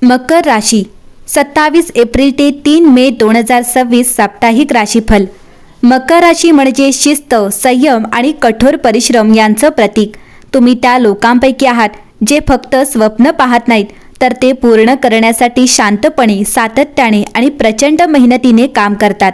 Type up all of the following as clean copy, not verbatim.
मकर राशी 27 एप्रिल ते 3 मे 2026 साप्ताहिक राशीफल। मकर राशी म्हणजे शिस्त, संयम आणि कठोर परिश्रम यांचं प्रतीक। तुम्ही त्या लोकांपैकी आहात जे फक्त स्वप्न पाहत नाहीत, तर ते पूर्ण करण्यासाठी शांतपणे, सातत्याने आणि प्रचंड मेहनतीने काम करतात।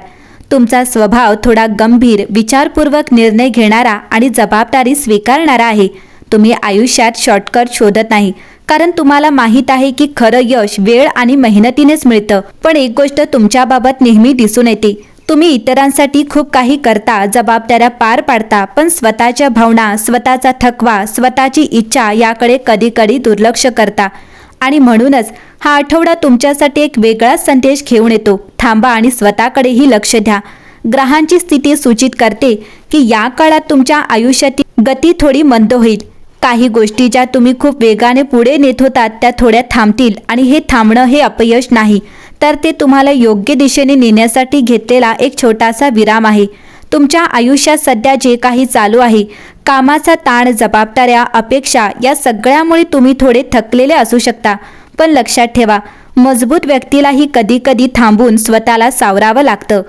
तुमचा स्वभाव थोडा गंभीर, विचारपूर्वक निर्णय घेणारा आणि जबाबदारी स्वीकारणारा आहे। तुम्ही आयुष्यात शॉर्टकट शोधत नाही, कारण तुम्हाला माहीत आहे की खरं यश वेळ आणि मेहनतीनेच मिळतं। पण एक गोष्ट तुमच्याबाबत नेहमी दिसून येते, तुम्ही इतरांसाठी खूप काही करता, जबाबदाऱ्या पार पाडता, पण स्वतःच्या भावना, स्वतःचा थकवा, स्वतःची इच्छा याकडे कधी-कधी दुर्लक्ष करता। आणि म्हणूनच हा आठवडा तुमच्यासाठी एक वेगळाच संदेश घेऊन येतो। थांबा आणि स्वतःकडेही लक्ष द्या। ग्रहांची स्थिती सूचित करते की या काळात तुमच्या आयुष्यातील गती थोडी मंद होईल। काही गोष्टी ज्या तुम्ही खूप वेगाने पुढे नेत होतात त्या थोड्या थांबतील, आणि हे थांबणं हे अपयश नाही, तर ते तुम्हाला योग्य दिशेने नेण्यासाठी घेतलेला एक छोटासा विराम आहे। तुमच्या आयुष्यात सध्या जे काही चालू आहे, कामाचा ताण, जबाबदाऱ्या, अपेक्षा या सगळ्यामुळे तुम्ही थोडे थकलेले असू शकता। पण लक्षात ठेवा, मजबूत व्यक्तीलाही कधी-कधी थांबून स्वतःला सावरावं लागतं।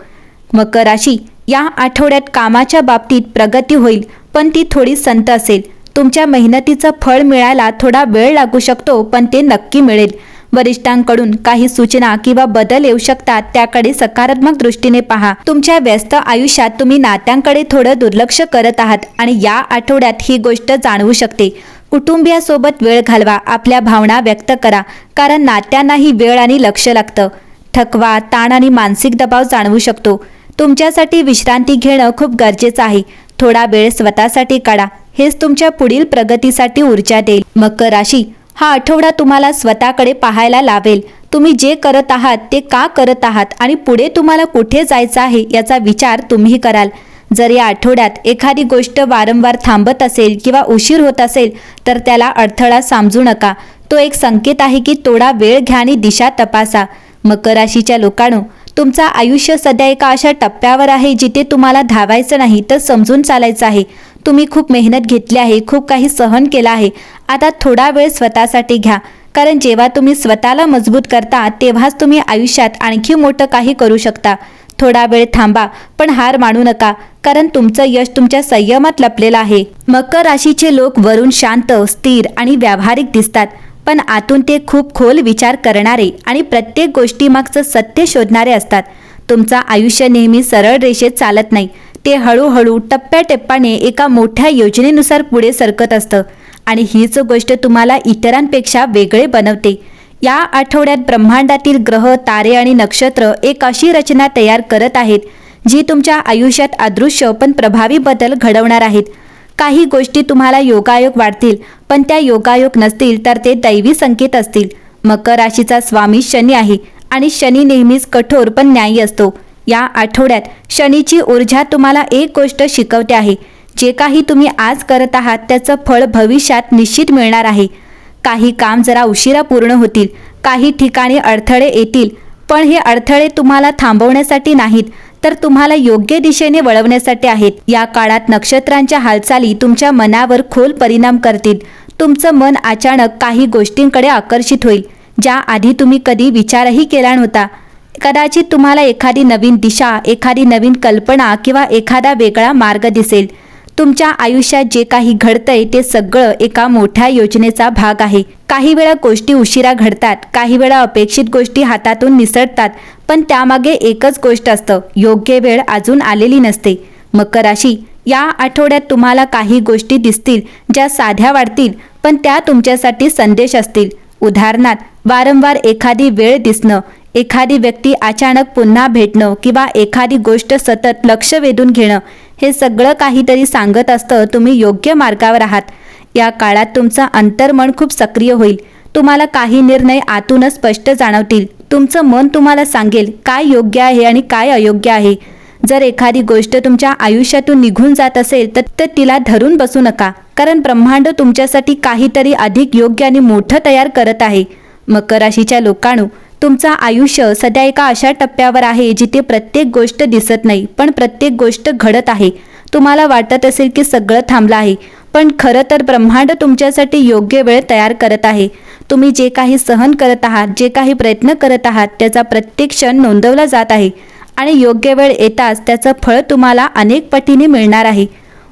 मकर राशी, या आठवड्यात कामाच्या बाबतीत प्रगती होईल, पण ती थोडी संथ असेल। तुमच्या मेहनतीचं फळ मिळायला थोडा वेळ लागू शकतो, पण ते नक्की मिळेल। वरिष्ठांकडून काही सूचना किंवा बदल येऊ शकतात, त्याकडे सकारात्मक दृष्टीने पहा। तुमच्या व्यस्त आयुष्यात तुम्ही नात्यांकडे थोडं दुर्लक्ष करत आहात, आणि या आठवड्यात ही गोष्ट जाणवू शकते। कुटुंबियासोबत वेळ घालवा, आपल्या भावना व्यक्त करा, कारण नात्यांनाही वेळ आणि लक्ष लागतं। थकवा, ताण आणि मानसिक दबाव जाणवू शकतो। तुमच्यासाठी विश्रांती घेणं खूप गरजेचं आहे। थोडा वेळ स्वतःसाठी काढा, हेच तुमच्या पुढील प्रगतीसाठी ऊर्जा देईल। मकर राशी, हा आठवडा तुम्हाला स्वतःकडे पाहायला लावेल। तुम्ही जे करत आहात ते का करत आहात, आणि पुढे तुम्हाला कुठे जायचं आहे याचा विचार तुम्ही कराल। जर या आठवड्यात एखादी गोष्ट वारंवार थांबत असेल किंवा उशीर होत असेल, तर त्याला अडथळा समजू नका। तो एक संकेत आहे की थोडा वेळ घ्या आणि दिशा तपासा। मकर राशीच्या लोकांनो, तुमचं आयुष्य सध्या एका अशा टप्प्यावर आहे जिथे तुम्हाला धावायचं नाही, तर समजून चालायचं आहे। तुम्ही खूप मेहनत घेतली आहे, खूप काही सहन केलं आहे। आता थोडा वेळ स्वतःसाठी घ्या, कारण जेव्हा तुम्ही स्वतःला मजबूत करता, तेव्हाच तुम्ही आयुष्यात आणखी मोठं काही करू शकता। थोडा वेळ थांबा, पण हार मानू नका, कारण तुमचं यश तुमच्या संयमात लपलेलं आहे। मकर राशीचे लोक वरून शांत, स्थिर आणि व्यावहारिक दिसतात, पण आतून ते खूप खोल विचार करणारे आणि प्रत्येक गोष्टीमागचं सत्य शोधणारे असतात। तुमचं आयुष्य नेहमी सरळ रेषेत चालत नाही, ते हळूहळू, टप्प्याटप्प्याने एका मोठ्या योजनेनुसार पुढे सरकत असतं, आणि हीच गोष्ट तुम्हाला इतरांपेक्षा वेगळे बनवते। या आठवड्यात ब्रह्मांडातील ग्रह, तारे आणि नक्षत्र एक अशी रचना तयार करत आहेत जी तुमच्या आयुष्यात अदृश्य पण प्रभावी बदल घडवणार आहेत। काही गोष्टी तुम्हाला योगायोग वाटतील, पण त्या योगायोग नसतील, तर ते दैवी संकेत असतील। मकर राशीचा स्वामी शनी आहे, आणि शनी नेहमीच कठोर पण न्यायी असतो। या आठवड्यात शनीची ऊर्जा तुम्हाला एक गोष्ट शिकवते आहे, जे काही तुम्ही आज करत आहात त्याचं फळ भविष्यात निश्चित मिळणार आहे। काही काम जरा उशिरा पूर्ण होतील, काही ठिकाणी अडथळे येतील, पण हे अडथळे तुम्हाला थांबवण्यासाठी नाहीत, तर तुम्हाला योग्य दिशेने वळवण्यासाठी आहेत। या काळात नक्षत्रांच्या हालचाली तुमच्या मनावर खोल परिणाम करतील। तुमचं मन अचानक काही गोष्टींकडे आकर्षित होईल, ज्या आधी तुम्ही कधी विचारही केला नव्हता। कदाचित तुम्हाला एखादी नवीन दिशा, एखादी नवीन कल्पना किंवा एखादा वेगळा मार्ग दिसेल। तुमच्या आयुष्यात जे काही घडतंय ते सगळं एका मोठ्या योजनेचा भाग आहे। काही वेळा गोष्टी उशिरा घडतात, काही वेळा अपेक्षित गोष्टी हातातून निसटतात, पण त्यामागे एकच गोष्ट असतं, योग्य वेळ अजून आलेली नसते। मकर राशी, या आठवड्यात तुम्हाला काही गोष्टी दिसतील ज्या साध्या वाटतील, पण त्या तुमच्यासाठी संदेश असतील। उदाहरणार्थ, वारंवार एखादी वेळ दिसणं, एखादी व्यक्ती अचानक पुन्हा भेटणं, किंवा एखादी गोष्ट सतत लक्ष वेधून घेणं, हे सगळं काहीतरी सांगत असतं तुम्ही योग्य मार्गावर आहात। या काळात तुमचं अंतर्मन खूप सक्रिय होईल। तुम्हाला काही निर्णय आतूनच स्पष्ट जाणवतील। तुमचं मन तुम्हाला सांगेल काय योग्य आहे आणि काय अयोग्य आहे। जर एखादी गोष्ट तुमच्या आयुष्यातून निघून जात असेल, तर तिला धरून बसू नका, कारण ब्रह्मांड तुमच्यासाठी काहीतरी अधिक योग्य आणि मोठं तयार करत आहे। मकर राशीच्या लोकांनो, तुमचं आयुष्य सध्या एका अशा टप्प्यावर आहे जिथे प्रत्येक गोष्ट दिसत नाही, पण प्रत्येक गोष्ट घडत आहे। तुम्हाला वाटत असेल की सगळं थांबलं आहे, पण खरं तर ब्रह्मांड तुमच्यासाठी योग्य वेळ तयार करत आहे. तुम्ही जे काही सहन करत आहात, जे काही प्रयत्न करत आहात, त्याचा प्रत्येक क्षण नोंदवला जात आहे आणि योग्य वेळ येताच त्याचं फळ तुम्हाला अनेक पटीने मिळणार आहे.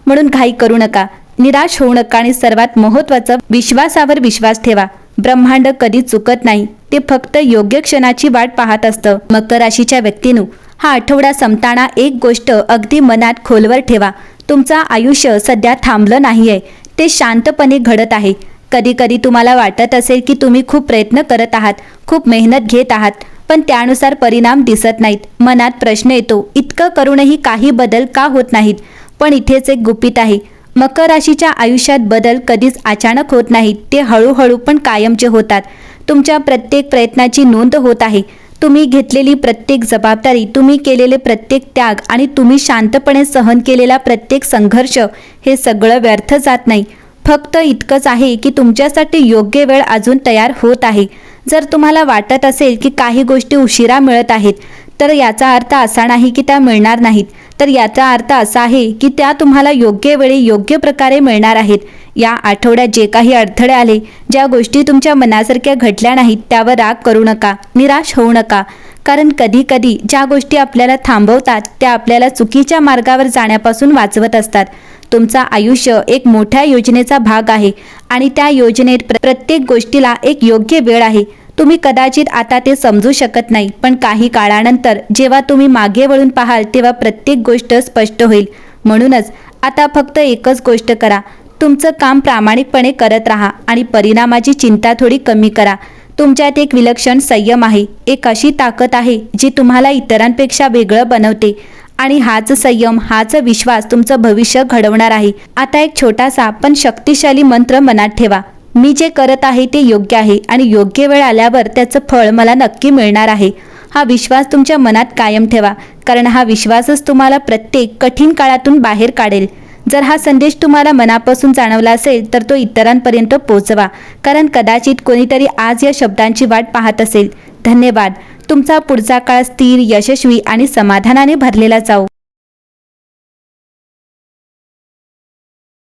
म्हणून घाई करू नका, निराश होऊ नका आणि सर्वात महत्त्वाचं, विश्वासावर विश्वास ठेवा. ब्रह्मांड कधी चुकत नाही, ते फक्त योग्य क्षणाची वाट पाहत असतं. मकर राशीच्या व्यक्तींनो, हा आठवडा संपताना एक गोष्ट अगदी मनात खोलवर ठेवा. तुमचं आयुष्य सध्या थांबलं नाहीये, ते शांतपणे घडत आहे. कधी कधी तुम्हाला वाटत असेल की तुम्ही खूप प्रयत्न करत आहात, खूप मेहनत घेत आहात, पण त्यानुसार परिणाम दिसत नाहीत. मनात प्रश्न येतो, इतकं करूनही काही बदल का होत नाहीत? पण इथेच एक गुपित आहे. मकर राशीच्या आयुष्यात बदल कधीच अचानक होत नाहीत, ते हळूहळू पण कायमचे होतात. तुमच्या प्रत्येक प्रयत्नाची नोंद होत आहे. तुम्ही घेतलेली प्रत्येक जबाबदारी, तुम्ही केलेले प्रत्येक त्याग आणि तुम्ही शांतपणे सहन केलेला प्रत्येक संघर्ष, हे सगळं व्यर्थ जात नाही. फक्त इतकंच आहे की तुमच्यासाठी योग्य वेळ अजून तयार होत आहे. जर तुम्हाला वाटत असेल की काही गोष्टी उशिरा मिळत आहेत, तर याचा अर्थ असा नाही की त्या मिळणार नाहीत, तर याचा अर्थ असा आहे की त्या तुम्हाला योग्य वेळी योग्य प्रकारे मिळणार आहेत. या आठवड्यात जे काही अडथळे आले, ज्या गोष्टी तुमच्या मनासारख्या घडल्या नाहीत, त्यावर राग करू नका, निराश होऊ नका. कारण कधी कधी ज्या गोष्टी आपल्याला थांबवतात, त्या आपल्याला चुकीच्या मार्गावर जाण्यापासून वाचवत असतात. तुमचं आयुष्य एक मोठ्या योजनेचा भाग आहे आणि त्या योजनेत प्रत्येक गोष्टीला एक योग्य वेळ आहे. तुम्ही कदाचित आता ते समजू शकत नाही, पण काही काळानंतर जेव्हा तुम्ही मागे वळून पाहाल, तेव्हा प्रत्येक गोष्ट स्पष्ट होईल. म्हणूनच आता फक्त एकच गोष्ट करा, तुमचं काम प्रामाणिकपणे करत राहा आणि परिणामाची चिंता थोडी कमी करा. तुमच्यात एक विलक्षण संयम आहे, एक अशी ताकद आहे जी तुम्हाला इतरांपेक्षा वेगळं बनवते आणि हाच संयम, हाच विश्वास तुमचं भविष्य घडवणार आहे. आता एक छोटासा पण शक्तिशाली मंत्र मनात ठेवा. मी जे करत आहे ते योग्य आहे आणि योग्य वेळ आल्यावर त्याचं फळ मला नक्की मिळणार आहे. हा विश्वास तुमच्या मनात कायम ठेवा, कारण हा विश्वासच तुम्हाला प्रत्येक कठीण काळातून बाहेर काढेल. जर हा संदेश तुम्हाला मनापासून जाणवला असेल, तर तो इतरांपर्यंत पोहोचवा, कारण कदाचित कोणीतरी आज या शब्दांची वाट पाहत असेल. धन्यवाद. तुमचा पुढचा काळ स्थिर, यशस्वी आणि समाधानाने भरलेला जाओ.